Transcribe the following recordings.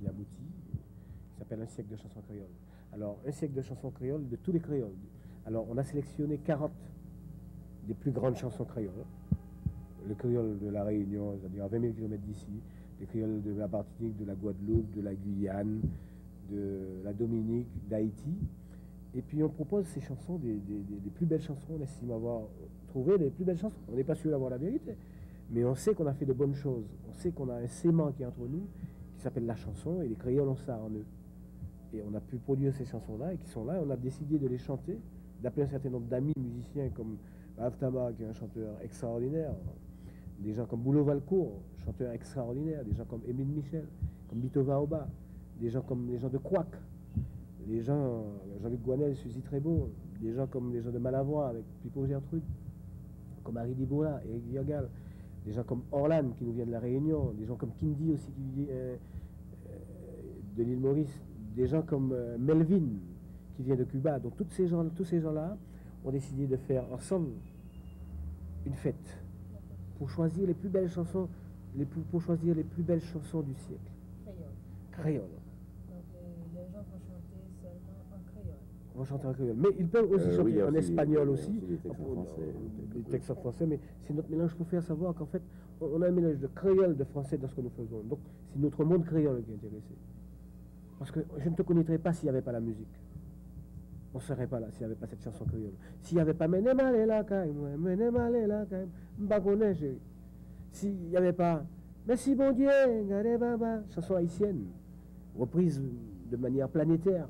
qui aboutit, qui s'appelle Un siècle de chansons créoles. Alors, un siècle de chansons créoles, de tous les créoles. Alors, on a sélectionné 40 des plus grandes chansons créoles. Le créole de la Réunion, c'est-à-dire à 20 000 km d'ici, les créoles de la Martinique, de la Guadeloupe, de la Guyane, de la Dominique, d'Haïti. Et puis on propose ces chansons, des plus belles chansons, on estime avoir trouvé les plus belles chansons. On n'est pas sûr d'avoir la vérité, mais on sait qu'on a fait de bonnes choses. On sait qu'on a un sément qui est entre nous, qui s'appelle la chanson, et les créoles ont ça en eux. Et on a pu produire ces chansons-là, et qui sont là, et on a décidé de les chanter, d'appeler un certain nombre d'amis musiciens comme Aftama, qui est un chanteur extraordinaire, des gens comme Boulot Valcourt, chanteur extraordinaire, des gens comme Émile Michel, comme Bito Vaoba, des gens comme les gens de Quack, les gens, Jean-Luc Guanel, Suzy Trébeau, des gens comme les gens de Malavoie avec Pipo Gertrude, comme Harry Diboula, Eric Viergal, des gens comme Orlan qui nous vient de la Réunion, des gens comme Kindi aussi qui vient de l'île Maurice, des gens comme Melvin qui vient de Cuba. Donc tous ces gens-là ont décidé de faire ensemble une fête pour choisir les plus belles chansons, pour choisir les plus belles chansons du siècle. Créole. Donc les gens vont chanter seulement en créole. Vont chanter en créole. Mais ils peuvent aussi chanter en espagnol aussi. Des textes en français. Des textes en français, mais c'est notre mélange pour faire savoir qu'en fait, on a un mélange de créole, de français dans ce que nous faisons. Donc c'est notre monde créole qui est intéressé. Parce que je ne te connaîtrais pas s'il n'y avait pas la musique. On ne serait pas là s'il n'y avait pas cette chanson créole. S'il n'y avait pas s'il n'y avait pas Merci bon Dieu, chanson haïtienne, reprise de manière planétaire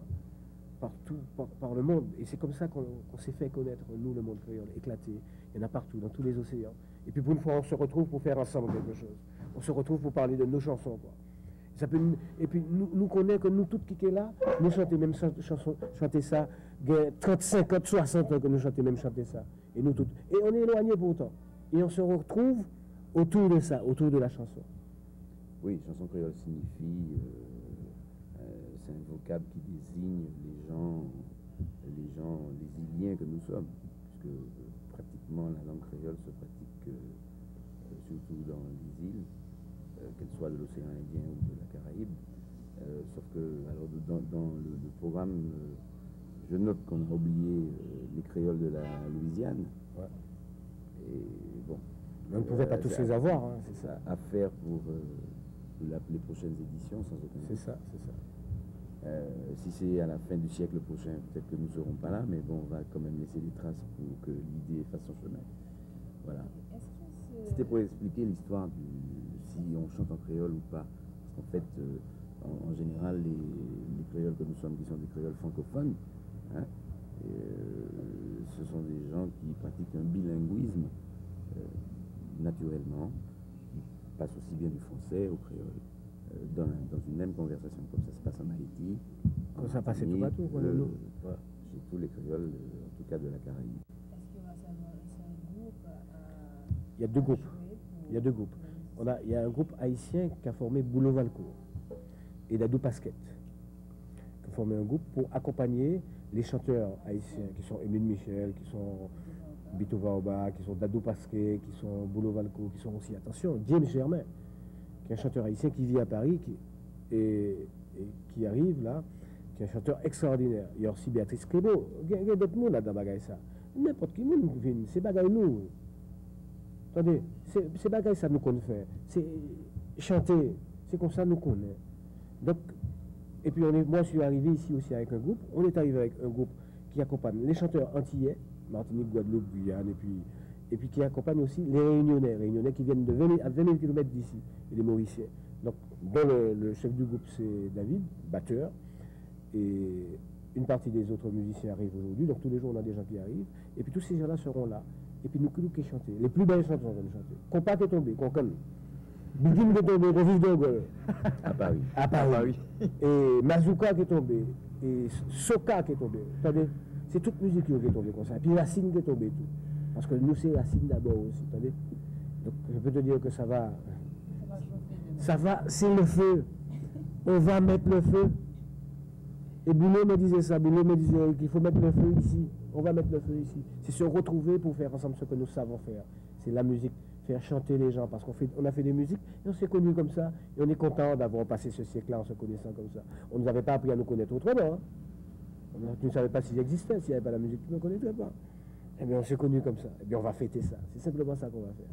partout, par le monde. Et c'est comme ça qu'on s'est fait connaître, nous, le monde créole, éclaté. Il y en a partout, dans tous les océans. Et puis pour une fois, on se retrouve pour faire ensemble quelque chose. On se retrouve pour parler de nos chansons, quoi. Ça peut, et puis nous connaissons que nous toutes qui est là, nous chantons même chanter ça, 30, 50, 60 ans que nous chantons même chanter ça. Et nous toutes. Et on est éloignés pourtant. Et on se retrouve autour de ça, autour de la chanson. Oui, chanson créole signifie, c'est un vocable qui désigne les Iliens que nous sommes, puisque pratiquement la langue créole se pratique surtout dans les îles, qu'elles soient de l'océan Indien ou de la Caraïbe. Sauf que, alors, dans le programme, je note qu'on a oublié les créoles de la Louisiane. Ouais. Et bon. On ne pouvait pas tous les avoir, hein, c'est ça. À faire pour les prochaines éditions, sans aucun doute. C'est ça, c'est ça. Si c'est à la fin du siècle prochain, peut-être que nous ne serons pas là, mais bon, on va quand même laisser des traces pour que l'idée fasse son chemin. Voilà. C'était pour expliquer l'histoire si on chante en créole ou pas. Parce qu'en fait, en général, les créoles que nous sommes, qui sont des créoles francophones, hein, ce sont des gens qui pratiquent un bilinguisme naturellement, qui passent aussi bien du français au créole. Dans une même conversation, comme ça se passe en Haïti. Comme ça passait tout partout, chez tous les créoles, en tout cas de la Caraïbe. Est-ce qu'il y aura un groupe Il y a deux groupes. Il y a deux groupes. Il y a un groupe haïtien qui a formé Boulot Valcourt et Dadou Pasquette, qui ont formé un groupe pour accompagner les chanteurs haïtiens, qui sont Émile Michel, qui sont Bito Vaoba, qui sont Dadou Pasquette, qui sont Boulot Valcourt, qui sont aussi, attention, James Germain, qui est un chanteur haïtien qui vit à Paris et qui arrive là, qui est un chanteur extraordinaire. Il y a aussi Béatrice Clébeau. Il y a d'autres monde là dans bagaille ça. N'importe qui nous vient, c'est bagaille nous. Attendez, c'est bagaille ça nous qu'on fait. C'est chanter, c'est comme ça nous connaît. Donc, et puis moi je suis arrivé ici aussi avec un groupe. On est arrivé avec un groupe qui accompagne les chanteurs antillais, Martinique, Guadeloupe, Guyane, et puis qui accompagne aussi les Réunionnais qui viennent à 20 000 km d'ici, et les Mauriciens. Donc, dont le chef du groupe, c'est David, batteur, et une partie des autres musiciens arrivent aujourd'hui, donc tous les jours on a des gens qui arrivent, et puis tous ces gens-là seront là, et puis nous qui chanter, les plus belles chansons qu'on va chanter. Compat est tombé, qu'on connaît. Bidine est tombé, Revive d'Angole. À Paris. À Paris. Et Mazouka qui est tombé, et Soka qui est tombé. Attendez, c'est toute musique qui est tombée comme ça, et puis Racine qui est tombé tout. Parce que nous, c'est Racine d'abord aussi, attendez. Donc, je peux te dire que ça va, c'est le feu. On va mettre le feu. Et Boulot me disait ça, Boulot me disait qu'il faut mettre le feu ici. On va mettre le feu ici. C'est se retrouver pour faire ensemble ce que nous savons faire. C'est la musique faire chanter les gens, parce on a fait des musiques, et on s'est connus comme ça, et on est content d'avoir passé ce siècle-là en se connaissant comme ça. On ne nous avait pas appris à nous connaître autrement. Hein. Tu ne savais pas s'il existait, s'il n'y avait pas la musique, tu ne me connaîtrais pas. Eh bien, on s'est connus comme ça. Eh bien, on va fêter ça. C'est simplement ça qu'on va faire.